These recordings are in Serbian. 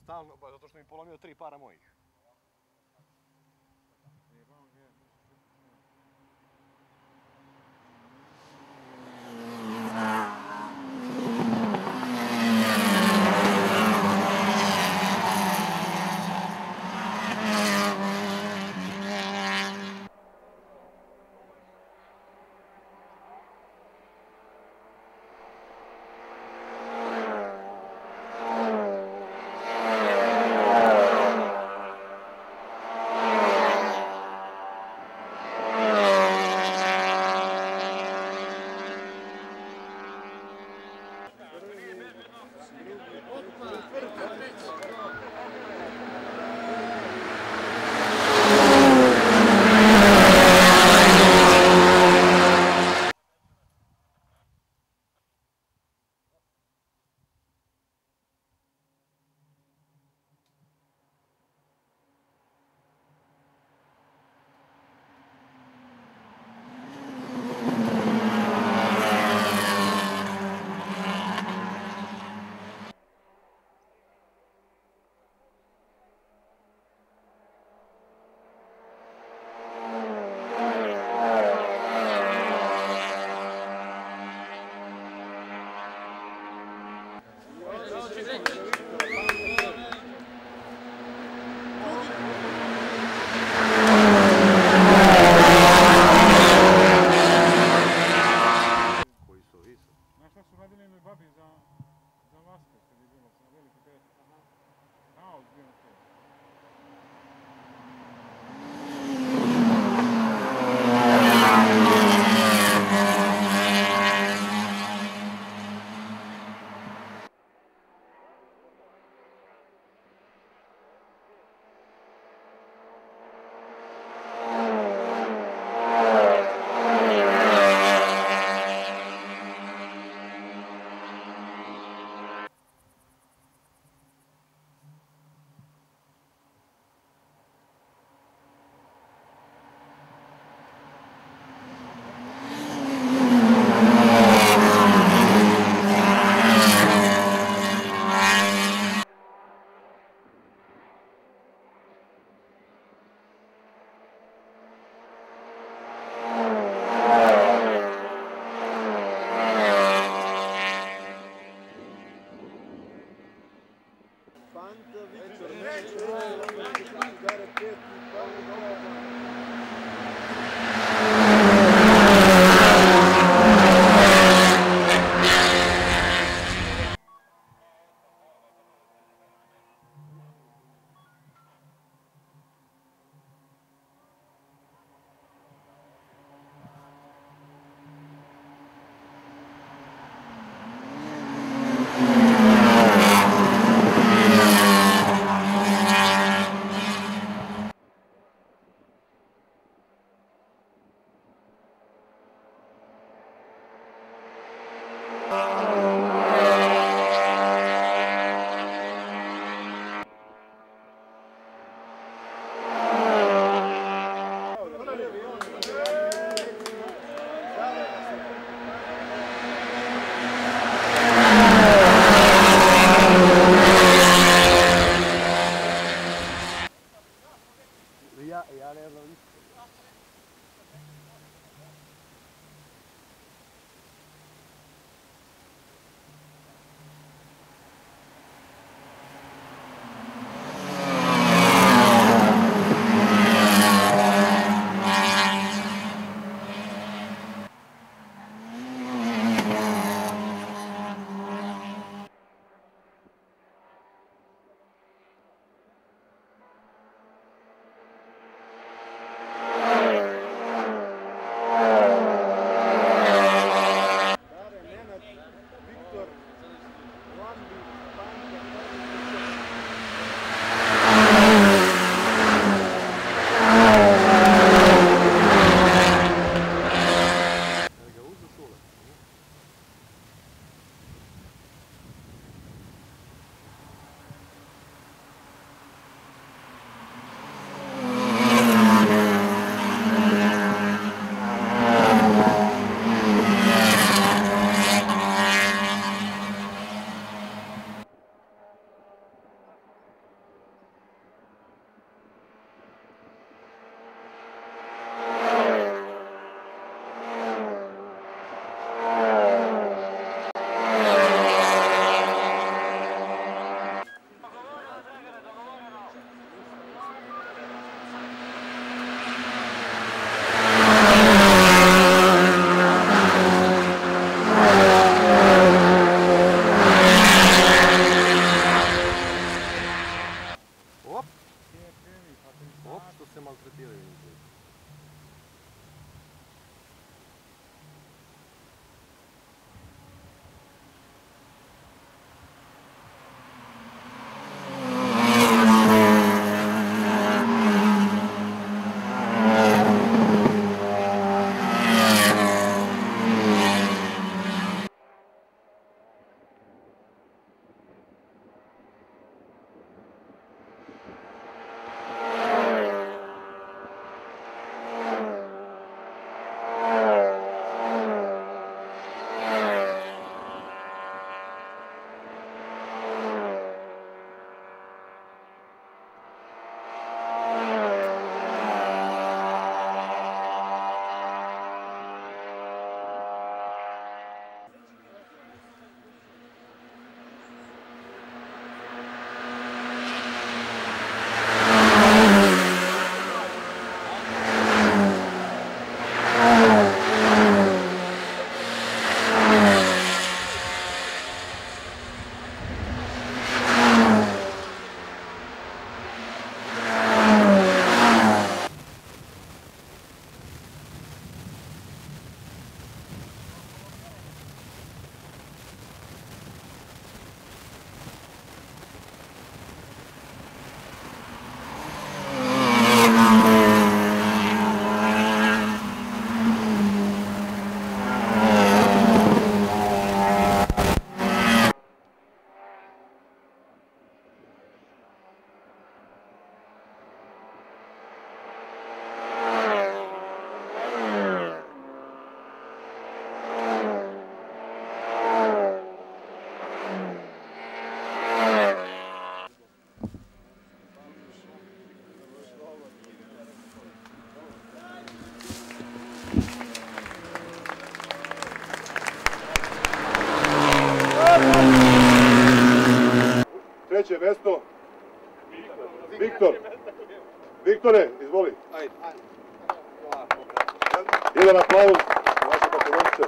Stalno, pa zato što mi polomio 3 para mojih. Viktor. Viktore, izvoli. Ajde. Jedan aplauz za naše makedonce.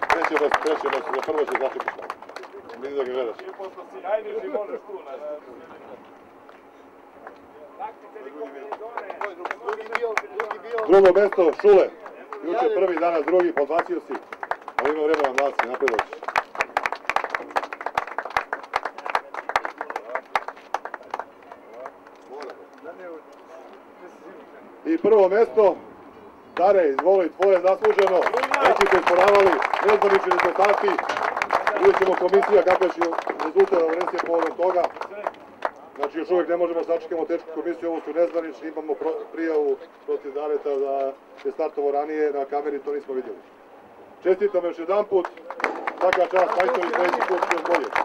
Treće mesto, za prvo će začekaš malo. Vidim da ga gledaš. Najniži možeš tu. Drugo mesto, Šule. Juče prvi, danas drugi, podbacio si. Ali ima vremena mladci, napred doći. I prvo mesto, Dare, izvoli, tvoje zasluženo. Neki ste isporavali, nezvanični rezultati. Vidjet ćemo komisija kakva će rezultat Valencia povodom toga. Znači još uvijek ne možemo sačekamo tečku komisiju, ovo su nezvanični, imamo prijavu protiv Dareta da je startovo ranije, na kameri to nismo vidjeli. Čestitam još jedan put, svaka čast, majstori, sledeći put još bolje.